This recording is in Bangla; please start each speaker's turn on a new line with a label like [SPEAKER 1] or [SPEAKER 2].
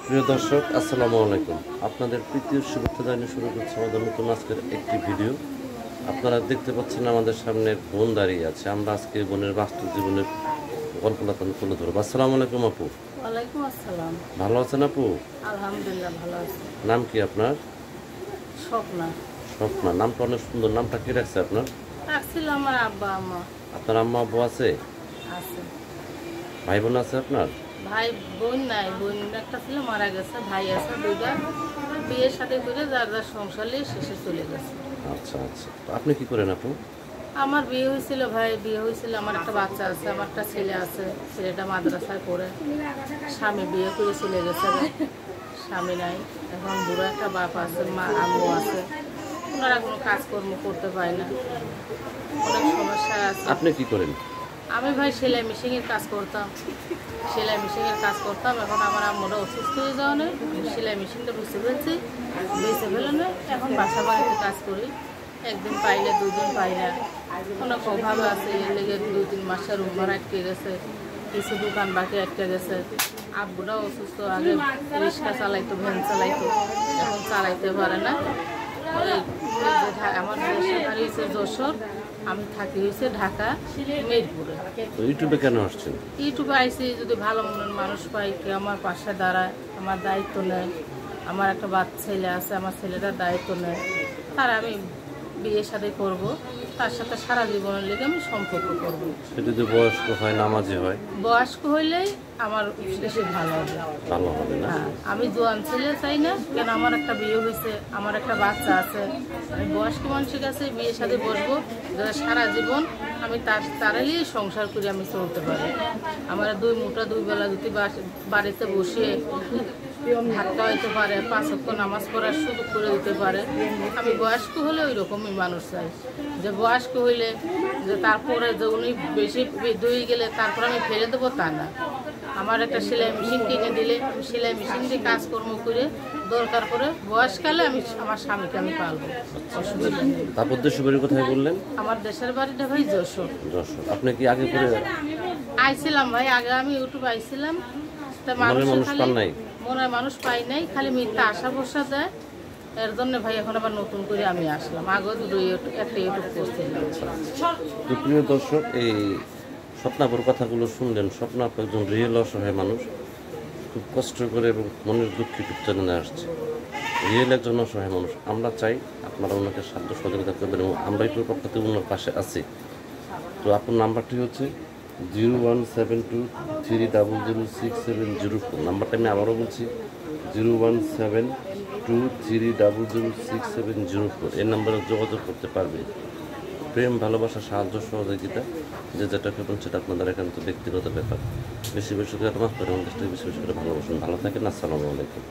[SPEAKER 1] প্রিয় দর্শক, আসসালামু আলাইকুম। আপনাদের প্রীতীয় শুভেচ্ছা জানিয়ে শুরু করছে আমাদের নতুন আজকের একটি ভিডিও। আপনারা দেখতে পাচ্ছেন আমাদের সামনে বোন দাঁড়িয়ে আছে। আমরা আজকে বোনের বাস্তব জীবনের গল্পলাতন তুলে ধরবো। আসসালামু আলাইকুম আপু।
[SPEAKER 2] ওয়ালাইকুম আসসালাম।
[SPEAKER 1] ভালো আছেন আপু?
[SPEAKER 2] আলহামদুলিল্লাহ ভালো আছি।
[SPEAKER 1] নাম কি আপনার?
[SPEAKER 2] স্বপ্না।
[SPEAKER 1] স্বপ্না। নামটা অনেক সুন্দর। নামটা কি রাখছে আপনার?
[SPEAKER 2] রাখছিল আমার আব্বা আম্মা।
[SPEAKER 1] আপনার আম্মা আব্বু আছে?
[SPEAKER 2] আছে।
[SPEAKER 1] ভাই বোন আছে আপনার?
[SPEAKER 2] ভাই বোন নাই, বোন একটা ছিল মারা গেছে, ভাই আছে দুইটা, বিয়ের সাথে করে যার যার সংসার নিয়ে শেষে চলে গেছে।
[SPEAKER 1] আচ্ছা আচ্ছা, তো আপনি কি করেন আপু?
[SPEAKER 2] আমার বিয়ে হয়েছিল, ভাই বিয়ে হয়েছিল, আমার একটা বাচ্চা আছে, আমার একটা ছেলে আছে, ছেলেটা মাদ্রাসায় পড়ে, স্বামী বিয়ে করে চলে গেছে, স্বামী নাই, এখন বুড়ো একটা বাপ আছে, মা আম্মু আছে, ওনারা কোনো কাজকর্ম করতে পারে না, অনেক সমস্যা আছে।
[SPEAKER 1] আপনি কি করেন?
[SPEAKER 2] আমি ভাই সেলাই মেশিনের কাজ করতাম, সেলাই মেশিনের কাজ করতাম। এখন আমার আম্মুরা অসুস্থ হয়ে যাওয়া নেই, সেলাই মেশিনটা বেছে ফেলছি, বেছে ফেলে না, এখন বাসা বাড়িতে কাজ করি। একদিন পাইলে দুদিন পাই না, অনেক অভাব আছে, এর লেগে 2-3 মাসের রুম ভাড়া আটকে গেছে, কিছু দোকান বাকি আটকে গেছে। আব্বুরাও অসুস্থ, আগে রিক্সা চালাইতো, ভ্যান চালাইতো, এখন চালাইতে পারে না। আমার দেশের বাড়ি হচ্ছে যশোর, আমি থাকি হয়েছে ঢাকা মিরপুরে।
[SPEAKER 1] ইউটিউবে কেন আসছেন?
[SPEAKER 2] ইউটিউবে আইসি যদি ভালো মনের মানুষ পাই, কেউ আমার পাশে দাঁড়ায়, আমার দায়িত্ব নেয়, আমার একটা বাচ্চা ছেলে আছে, আমার ছেলেটার দায়িত্ব নেয়, তার আমি বিয়ে শাদী করব, তার সাথে সারা জীবনের লেগে আমি সম্পর্ক করব।
[SPEAKER 1] সে যদি বয়স্ক হয়, নামাজি হয়?
[SPEAKER 2] বয়স্ক হইলেই আমার বেশি ভালো হবে।
[SPEAKER 1] ভালো হবে না?
[SPEAKER 2] হ্যাঁ, আমি জোয়ান ছেলে চাই না, কেন আমার একটা বিয়ে হয়েছে, আমার একটা বাচ্চা আছে, আমি বয়স্ক মানুষের কাছে বিয়ে সাথে বসবো, যারা সারা জীবন আমি তারাই সংসার করে আমি চলতে পারি। আমার 2 মুঠা 2 বেলা যদি বাড়িতে বসে ভাত খাওয়াইতে পারে, 5 ওয়াক্ত নামাজ পড়ার সুযোগ করে দিতে পারে। আমি বয়স্ক হলে ওই রকমই মানুষ চাই, যে বয়স্ক হইলে যে তারপরে যে উনি বেশি দই গেলে তারপর আমি ফেলে দেবো, তা না। আমার একটা সেলাই মেশিন কিনে দিলে আমি সেলাই মেশিন দিয়ে কাজকর্ম করে দরকার করে বয়সকালে আমি আমার স্বামীকে আমি পালবো, অসুবিধা নেই।
[SPEAKER 1] তারপর দেশের বাড়ি কোথায় বললেন?
[SPEAKER 2] আমার দেশের বাড়িটা ভাই যশোর।
[SPEAKER 1] যশোর। আপনি কি আগে করে
[SPEAKER 2] আইছিলাম ভাই, আগে আমি ইউটিউবে আইছিলাম, তা
[SPEAKER 1] মনের মানুষ পান নাই?
[SPEAKER 2] মনের মানুষ পাই নাই, খালি মিথ্যা আশা ভরসা দেয়, এর জন্য ভাই এখন আবার নতুন করে আমি আসলাম। আগেও একটা ইউটিউব করছিলাম।
[SPEAKER 1] তো প্রিয় দর্শক, এই স্বপ্নাপুর কথাগুলো শুনলেন। স্বপ্নাপু একজন রিয়েল অসহায় মানুষ, খুব কষ্ট করে এবং মনের দুঃখে চ্যানেলে আসছে। রিয়েল একজন অসহায় মানুষ। আমরা চাই আপনারা ওনাকে সাহায্য সহযোগিতা করবেন এবং আমরা একটু পক্ষ থেকে ওনার পাশে আছি। তো আপনার নাম্বারটি হচ্ছে 01723006704। নাম্বারটা আমি আবারও বলছি, 01723006704। এই নাম্বারে যোগাযোগ করতে পারবে। প্রেম, ভালোবাসা, সাহায্য, সহযোগিতা যে যেটা করবেন সেটা আপনাদের একান্ত ব্যক্তিগত ব্যাপার। বেশি বেশি করে মাফ করে আমাদের বেশি বেশি করে ভালোবাসুন। ভালো থাকেন। আসসালামু আলাইকুম।